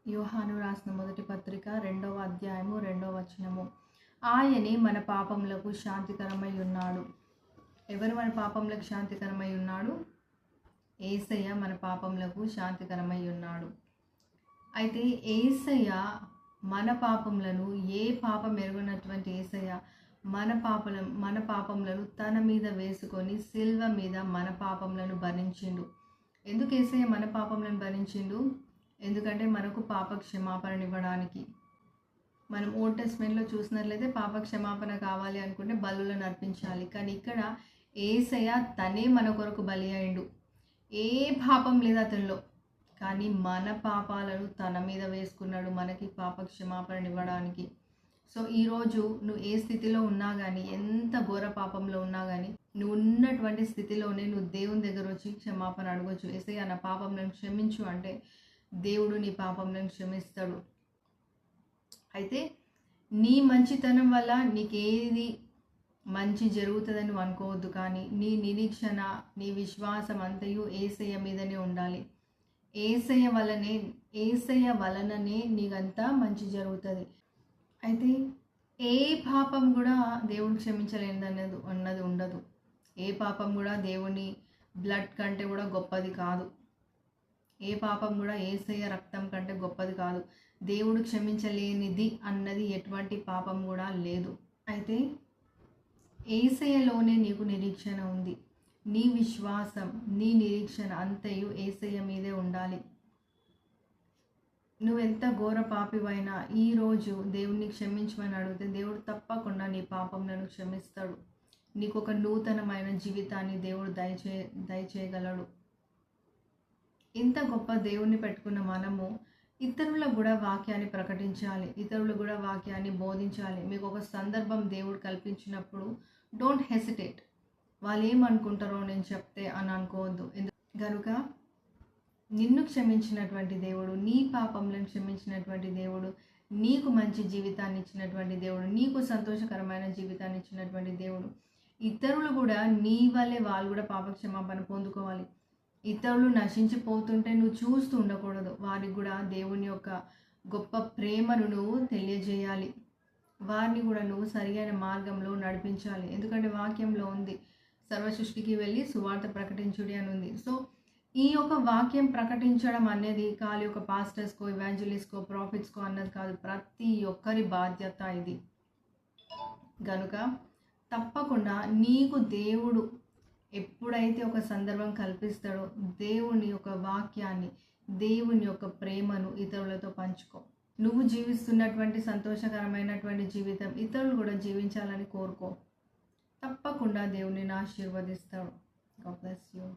యోహాను రాసిన మొదటి పత్రిక 2వ అధ్యాయము 2వ వచనము. ఆయనే మన పాపములకు శాంతికరమై ఉన్నాడు. ఎవరు మన పాపములకు శాంతికరమై ఉన్నాడు? యేసయ్య మన పాపములకు శాంతికరమై ఉన్నాడు. అయితే యేసయ్య మన పాపములను, ఏ పాపం ఎరుగనటువంటి యేసయ్య మన పాపములను తన మీద వేసుకొని సిల్వ మీద మన పాపములను భరించిండు. ఎందుకు యేసయ్య మన పాపములను భరించిండు? ఎందుకంటే మనకు పాప క్షమాపణనివ్వడానికి. మనం ఓల్డ్ టెస్ట్మెంట్లో చూసినట్లయితే పాప క్షమాపణ కావాలి అనుకుంటే బలులను అర్పించాలి. కానీ ఇక్కడ యేసయ్య తనే మన కొరకు బలి అయిండు. ఏ పాపం లేదు అతనిలో, కానీ మన పాపాలను తన మీద వేసుకున్నాడు మనకి పాప క్షమాపణనివ్వడానికి. సో ఈరోజు నువ్వు ఏ స్థితిలో ఉన్నా కానీ, ఎంత ఘోర పాపంలో ఉన్నా కానీ, నువ్వు ఉన్నటువంటి స్థితిలోనే నువ్వు దేవుని దగ్గర వచ్చి క్షమాపణ అడగొచ్చు. యేసయ్య నా పాపంలను క్షమించు అంటే దేవుడు నీ పాపంలను క్షమిస్తాడు. అయితే నీ మంచితనం వల్ల నీకేది మంచి జరుగుతుందని నువ్వు అనుకోవద్దు, కానీ నీ నిరీక్షణ, నీ విశ్వాసం అంతయు యేసయ్య మీదనే ఉండాలి. యేసయ్య వలననే నీకంతా మంచి జరుగుతుంది. అయితే ఏ పాపం కూడా దేవుడు క్షమించలేనిది అన్నది ఉండదు. ఏ పాపం కూడా దేవుని బ్లడ్ కంటే కూడా గొప్పది కాదు. ఏ పాపం కూడా యేసయ్య రక్తం కంటే గొప్పది కాదు. దేవుడు క్షమించలేనిది అన్నది ఎటువంటి పాపం కూడా లేదు. అయితే యేసయ్యలోనే నీకు నిరీక్షణ ఉంది. నీ విశ్వాసం, నీ నిరీక్షణ అంతయు యేసయ్య మీదే ఉండాలి. నువ్వెంత ఘోర పాపివైనా ఈరోజు దేవుణ్ణి క్షమించమని అడిగితే దేవుడు తప్పకుండా నీ పాపంలను క్షమిస్తాడు. నీకు ఒక నూతనమైన జీవితాన్ని దేవుడు దయచేయగలడు. ఇంత గొప్ప దేవుణ్ణి పెట్టుకున్న మనము ఇతరులకు కూడా వాక్యాన్ని ప్రకటించాలి, ఇతరులకు కూడా వాక్యాన్ని బోధించాలి. మీకు ఒక సందర్భం దేవుడు కల్పించినప్పుడు డోంట్ హెసిటేట్. వాళ్ళు ఏమనుకుంటారో నేను చెప్తే అని అనుకోవద్దు. కనుక నిన్ను క్షమించినటువంటి దేవుడు, నీ పాపంలను క్షమించినటువంటి దేవుడు, నీకు మంచి జీవితాన్ని ఇచ్చినటువంటి దేవుడు, నీకు సంతోషకరమైన జీవితాన్ని ఇచ్చినటువంటి దేవుడు. ఇతరులు కూడా నీ వల్లే వాళ్ళు కూడా పాపక్షమాపణ పొందుకోవాలి. ఇతరులు నశించిపోతుంటే నువ్వు చూస్తూ ఉండకూడదు. వారికి కూడా దేవుని యొక్క గొప్ప ప్రేమను నువ్వు తెలియజేయాలి. వారిని కూడా నువ్వు సరియైన మార్గంలో నడిపించాలి. ఎందుకంటే వాక్యంలో ఉంది, సర్వసృష్టికి వెళ్ళి సువార్త ప్రకటించుడి అని ఉంది. సో ఈ యొక్క వాక్యం ప్రకటించడం అనేది ఖాళీ ఒక పాస్టర్స్కో, ఇవాంజలిస్ట్కో, ప్రాఫిట్స్కో అన్నది కాదు. ప్రతి ఒక్కరి బాధ్యత ఇది. గనుక తప్పకుండా నీకు దేవుడు ఎప్పుడైతే ఒక సందర్భం కల్పిస్తాడో దేవుని యొక్క వాక్యాన్ని, దేవుని యొక్క ప్రేమను ఇతరులతో పంచుకో. నువ్వు జీవిస్తున్నటువంటి సంతోషకరమైనటువంటి జీవితం ఇతరులు కూడా జీవించాలని కోరుకో. తప్పకుండా దేవుని ఆశీర్వదిస్తాడు. God bless you.